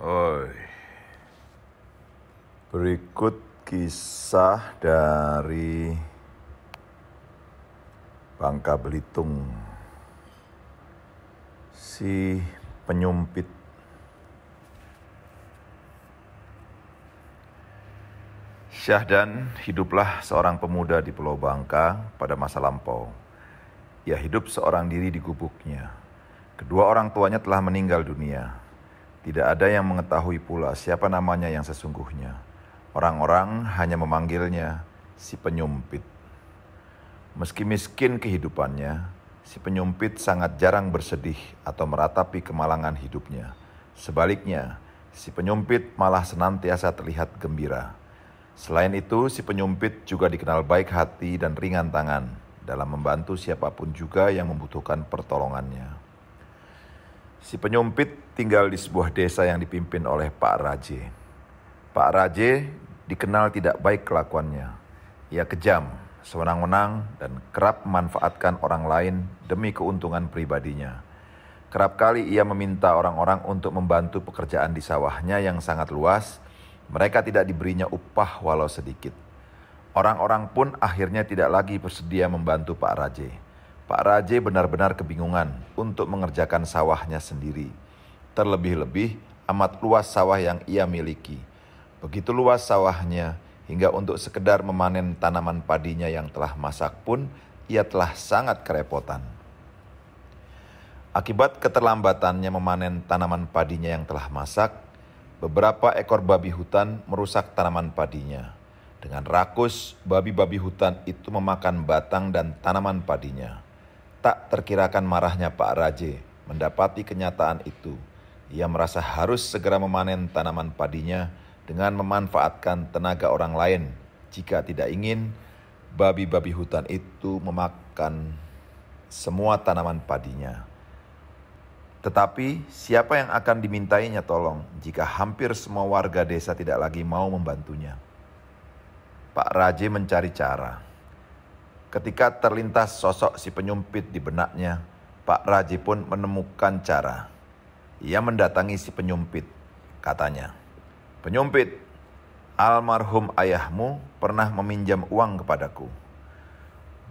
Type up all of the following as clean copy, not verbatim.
Oi. Berikut kisah dari Bangka Belitung. Si penyumpit. Syahdan hiduplah seorang pemuda di Pulau Bangka pada masa lampau. Ia hidup seorang diri di gubuknya. Kedua orang tuanya telah meninggal dunia. Tidak ada yang mengetahui pula siapa namanya yang sesungguhnya. Orang-orang hanya memanggilnya si penyumpit. Meski miskin kehidupannya, si penyumpit sangat jarang bersedih atau meratapi kemalangan hidupnya. Sebaliknya, si penyumpit malah senantiasa terlihat gembira. Selain itu, si penyumpit juga dikenal baik hati dan ringan tangan dalam membantu siapapun juga yang membutuhkan pertolongannya. Si penyumpit tinggal di sebuah desa yang dipimpin oleh Pak Raje. Pak Raje dikenal tidak baik kelakuannya. Ia kejam, sewenang-wenang, dan kerap memanfaatkan orang lain demi keuntungan pribadinya. Kerap kali ia meminta orang-orang untuk membantu pekerjaan di sawahnya yang sangat luas. Mereka tidak diberinya upah walau sedikit. Orang-orang pun akhirnya tidak lagi bersedia membantu Pak Raje. Pak Raje benar-benar kebingungan untuk mengerjakan sawahnya sendiri. Terlebih-lebih amat luas sawah yang ia miliki. Begitu luas sawahnya hingga untuk sekedar memanen tanaman padinya yang telah masak pun ia telah sangat kerepotan. Akibat keterlambatannya memanen tanaman padinya yang telah masak, beberapa ekor babi hutan merusak tanaman padinya. Dengan rakus, babi-babi hutan itu memakan batang dan tanaman padinya. Tak terkirakan marahnya Pak Raje mendapati kenyataan itu. Ia merasa harus segera memanen tanaman padinya dengan memanfaatkan tenaga orang lain jika tidak ingin babi-babi hutan itu memakan semua tanaman padinya. Tetapi siapa yang akan dimintainya tolong jika hampir semua warga desa tidak lagi mau membantunya? Pak Raje mencari cara. Ketika terlintas sosok si penyumpit di benaknya, Pak Raje pun menemukan cara. Ia mendatangi si penyumpit. Katanya, "Penyumpit, almarhum ayahmu pernah meminjam uang kepadaku.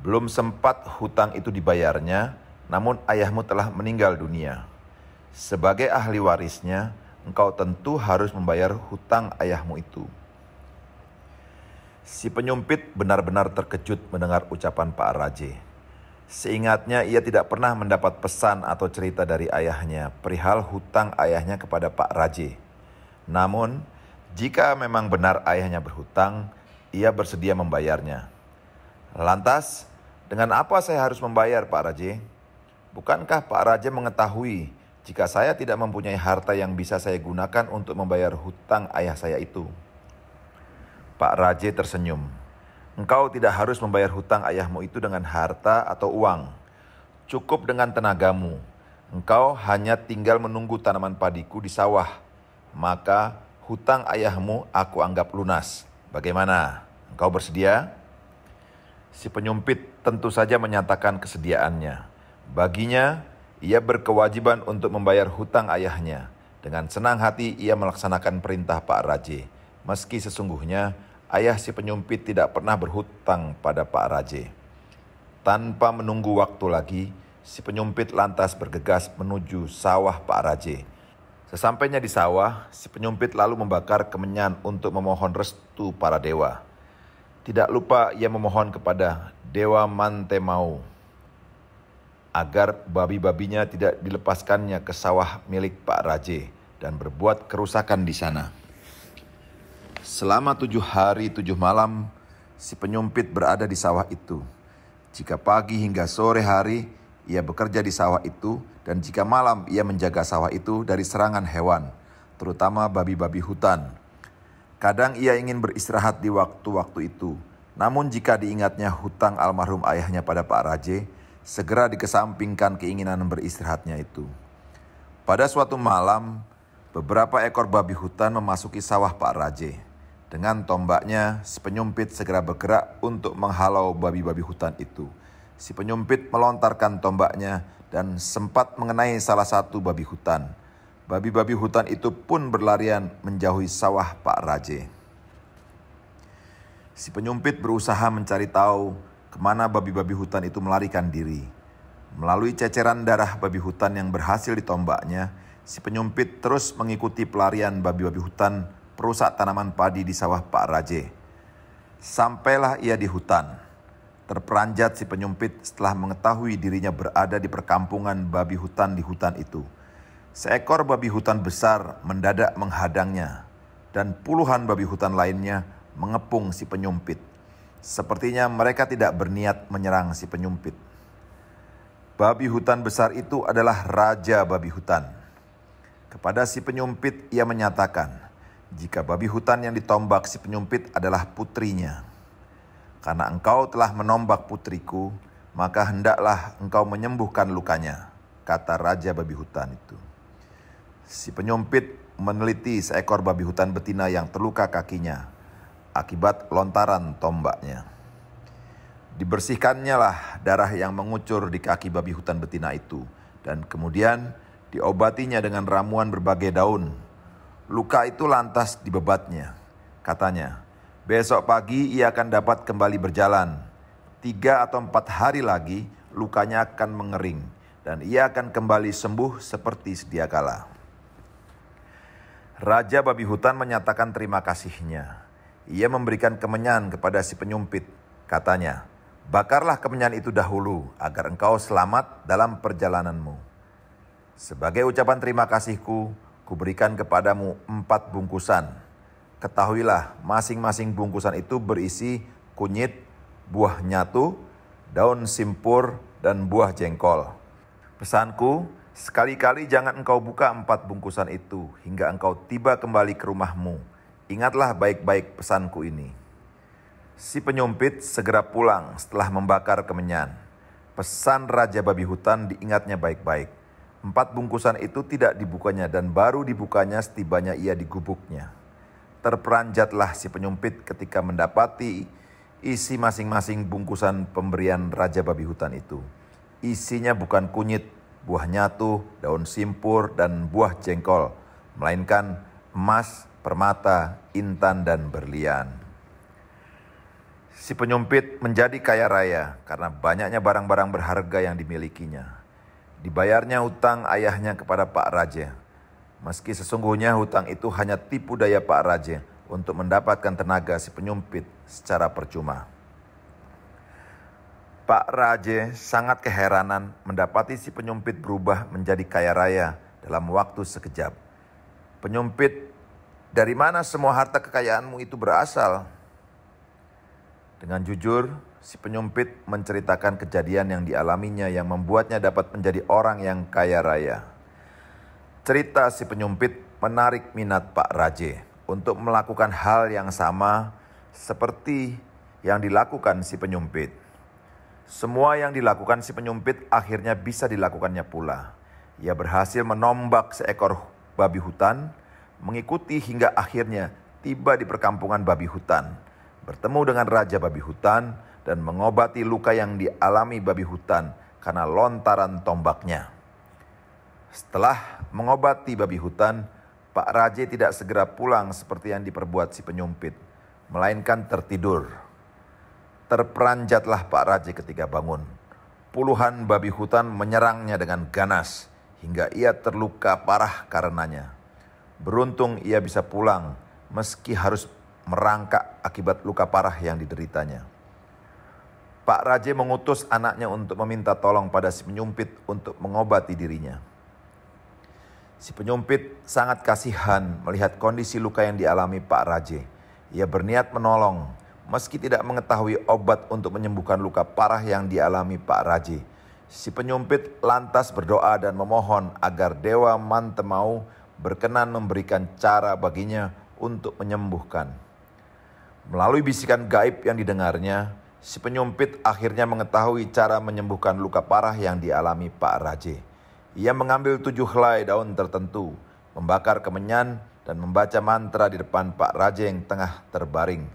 Belum sempat hutang itu dibayarnya, namun ayahmu telah meninggal dunia. Sebagai ahli warisnya, engkau tentu harus membayar hutang ayahmu itu." Si penyumpit benar-benar terkejut mendengar ucapan Pak Raje. Seingatnya ia tidak pernah mendapat pesan atau cerita dari ayahnya perihal hutang ayahnya kepada Pak Raje. Namun, jika memang benar ayahnya berhutang, ia bersedia membayarnya. "Lantas, dengan apa saya harus membayar, Pak Raje? Bukankah Pak Raje mengetahui jika saya tidak mempunyai harta yang bisa saya gunakan untuk membayar hutang ayah saya itu?" Pak Raje tersenyum. "Engkau tidak harus membayar hutang ayahmu itu dengan harta atau uang. Cukup dengan tenagamu. Engkau hanya tinggal menunggu tanaman padiku di sawah. Maka hutang ayahmu aku anggap lunas. Bagaimana? Engkau bersedia?" Si penyumpit tentu saja menyatakan kesediaannya. Baginya, ia berkewajiban untuk membayar hutang ayahnya. Dengan senang hati ia melaksanakan perintah Pak Raje. Meski sesungguhnya ayah si penyumpit tidak pernah berhutang pada Pak Raje. Tanpa menunggu waktu lagi, si penyumpit lantas bergegas menuju sawah Pak Raje. Sesampainya di sawah, si penyumpit lalu membakar kemenyan untuk memohon restu para dewa. Tidak lupa ia memohon kepada Dewa Mantemau agar babi-babinya tidak dilepaskannya ke sawah milik Pak Raje dan berbuat kerusakan di sana. Selama 7 hari 7 malam, si penyumpit berada di sawah itu. Jika pagi hingga sore hari, ia bekerja di sawah itu, dan jika malam ia menjaga sawah itu dari serangan hewan, terutama babi-babi hutan. Kadang ia ingin beristirahat di waktu-waktu itu, namun jika diingatnya hutang almarhum ayahnya pada Pak Raje, segera dikesampingkan keinginan beristirahatnya itu. Pada suatu malam, beberapa ekor babi hutan memasuki sawah Pak Raje. Dengan tombaknya, si penyumpit segera bergerak untuk menghalau babi-babi hutan itu. Si penyumpit melontarkan tombaknya dan sempat mengenai salah satu babi hutan. Babi-babi hutan itu pun berlarian menjauhi sawah Pak Raje. Si penyumpit berusaha mencari tahu kemana babi-babi hutan itu melarikan diri. Melalui ceceran darah babi hutan yang berhasil ditombaknya, si penyumpit terus mengikuti pelarian babi-babi hutan perusak tanaman padi di sawah Pak Raje. Sampailah ia di hutan. Terperanjat si penyumpit setelah mengetahui dirinya berada di perkampungan babi hutan di hutan itu. Seekor babi hutan besar mendadak menghadangnya, dan puluhan babi hutan lainnya mengepung si penyumpit. Sepertinya mereka tidak berniat menyerang si penyumpit. Babi hutan besar itu adalah raja babi hutan. Kepada si penyumpit ia menyatakan, jika babi hutan yang ditombak si penyumpit adalah putrinya. Karena engkau telah menombak putriku, maka hendaklah engkau menyembuhkan lukanya, kata raja babi hutan itu. Si penyumpit meneliti seekor babi hutan betina yang terluka kakinya akibat lontaran tombaknya. Dibersihkannya lah darah yang mengucur di kaki babi hutan betina itu, dan kemudian diobatinya dengan ramuan berbagai daun. Luka itu lantas dibebatnya. Katanya, besok pagi ia akan dapat kembali berjalan. 3 atau 4 hari lagi lukanya akan mengering, dan ia akan kembali sembuh seperti sedia kala. Raja babi hutan menyatakan terima kasihnya. Ia memberikan kemenyan kepada si penyumpit. Katanya, bakarlah kemenyan itu dahulu agar engkau selamat dalam perjalananmu. Sebagai ucapan terima kasihku, kuberikan kepadamu 4 bungkusan. Ketahuilah, masing-masing bungkusan itu berisi kunyit, buah nyatu, daun simpur, dan buah jengkol. Pesanku, sekali-kali jangan engkau buka 4 bungkusan itu hingga engkau tiba kembali ke rumahmu. Ingatlah baik-baik pesanku ini. Si penyumpit segera pulang setelah membakar kemenyan. Pesan Raja Babi Hutan diingatnya baik-baik. 4 bungkusan itu tidak dibukanya dan baru dibukanya setibanya ia di gubuknya. Terperanjatlah si penyumpit ketika mendapati isi masing-masing bungkusan pemberian Raja Babi Hutan itu. Isinya bukan kunyit, buah nyatu, daun simpur, dan buah jengkol, melainkan emas, permata, intan, dan berlian. Si penyumpit menjadi kaya raya karena banyaknya barang-barang berharga yang dimilikinya. Dibayarnya hutang ayahnya kepada Pak Raja. Meski sesungguhnya hutang itu hanya tipu daya Pak Raja untuk mendapatkan tenaga si penyumpit secara percuma. Pak Raja sangat keheranan mendapati si penyumpit berubah menjadi kaya raya dalam waktu sekejap. Penyumpit, dari mana semua harta kekayaanmu itu berasal? Dengan jujur, si penyumpit menceritakan kejadian yang dialaminya yang membuatnya dapat menjadi orang yang kaya raya. Cerita si penyumpit menarik minat Pak Raje untuk melakukan hal yang sama seperti yang dilakukan si penyumpit. Semua yang dilakukan si penyumpit akhirnya bisa dilakukannya pula. Ia berhasil menombak seekor babi hutan, mengikuti hingga akhirnya tiba di perkampungan babi hutan, bertemu dengan Raja Babi Hutan dan mengobati luka yang dialami babi hutan karena lontaran tombaknya. Setelah mengobati babi hutan, Pak Raje tidak segera pulang seperti yang diperbuat si penyumpit, melainkan tertidur. Terperanjatlah Pak Raje ketika bangun. Puluhan babi hutan menyerangnya dengan ganas hingga ia terluka parah karenanya. Beruntung ia bisa pulang meski harus merangkak akibat luka parah yang dideritanya. Pak Raje mengutus anaknya untuk meminta tolong pada si penyumpit untuk mengobati dirinya. Si penyumpit sangat kasihan melihat kondisi luka yang dialami Pak Raje. Ia berniat menolong meski tidak mengetahui obat untuk menyembuhkan luka parah yang dialami Pak Raje. Si penyumpit lantas berdoa dan memohon agar Dewa Mantemau berkenan memberikan cara baginya untuk menyembuhkan. Melalui bisikan gaib yang didengarnya, si penyumpit akhirnya mengetahui cara menyembuhkan luka parah yang dialami Pak Raje. Ia mengambil 7 helai daun tertentu, membakar kemenyan, dan membaca mantra di depan Pak Raje yang tengah terbaring.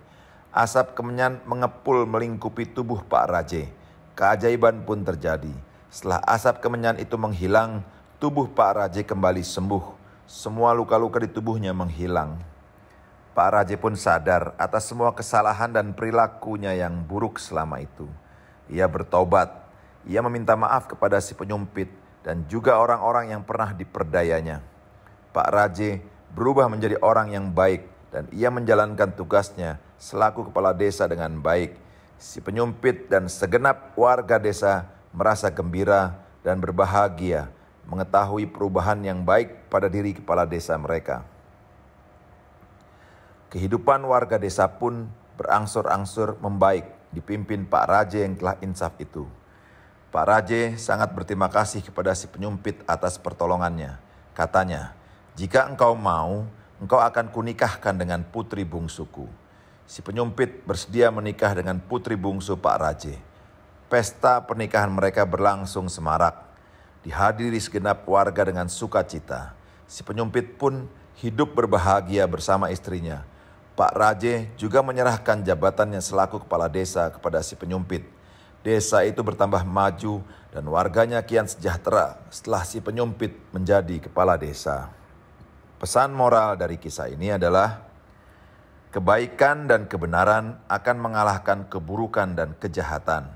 Asap kemenyan mengepul melingkupi tubuh Pak Raje. Keajaiban pun terjadi. Setelah asap kemenyan itu menghilang, tubuh Pak Raje kembali sembuh. semua luka-luka di tubuhnya menghilang. Pak Raje pun sadar atas semua kesalahan dan perilakunya yang buruk selama itu. Ia bertobat, ia meminta maaf kepada si penyumpit dan juga orang-orang yang pernah diperdayanya. Pak Raje berubah menjadi orang yang baik dan ia menjalankan tugasnya selaku kepala desa dengan baik. Si penyumpit dan segenap warga desa merasa gembira dan berbahagia mengetahui perubahan yang baik pada diri kepala desa mereka. Kehidupan warga desa pun berangsur-angsur membaik dipimpin Pak Raje yang telah insaf itu. Pak Raje sangat berterima kasih kepada si penyumpit atas pertolongannya. Katanya, "Jika engkau mau, engkau akan kunikahkan dengan putri bungsuku." Si penyumpit bersedia menikah dengan putri bungsu Pak Raje. Pesta pernikahan mereka berlangsung semarak. Dihadiri segenap warga dengan sukacita. Si penyumpit pun hidup berbahagia bersama istrinya. Pak Raje juga menyerahkan jabatannya selaku kepala desa kepada si penyumpit. Desa itu bertambah maju dan warganya kian sejahtera setelah si penyumpit menjadi kepala desa. Pesan moral dari kisah ini adalah kebaikan dan kebenaran akan mengalahkan keburukan dan kejahatan.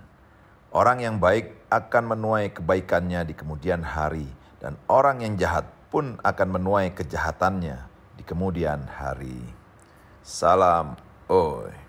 Orang yang baik akan menuai kebaikannya di kemudian hari dan orang yang jahat pun akan menuai kejahatannya di kemudian hari. Salam Oi.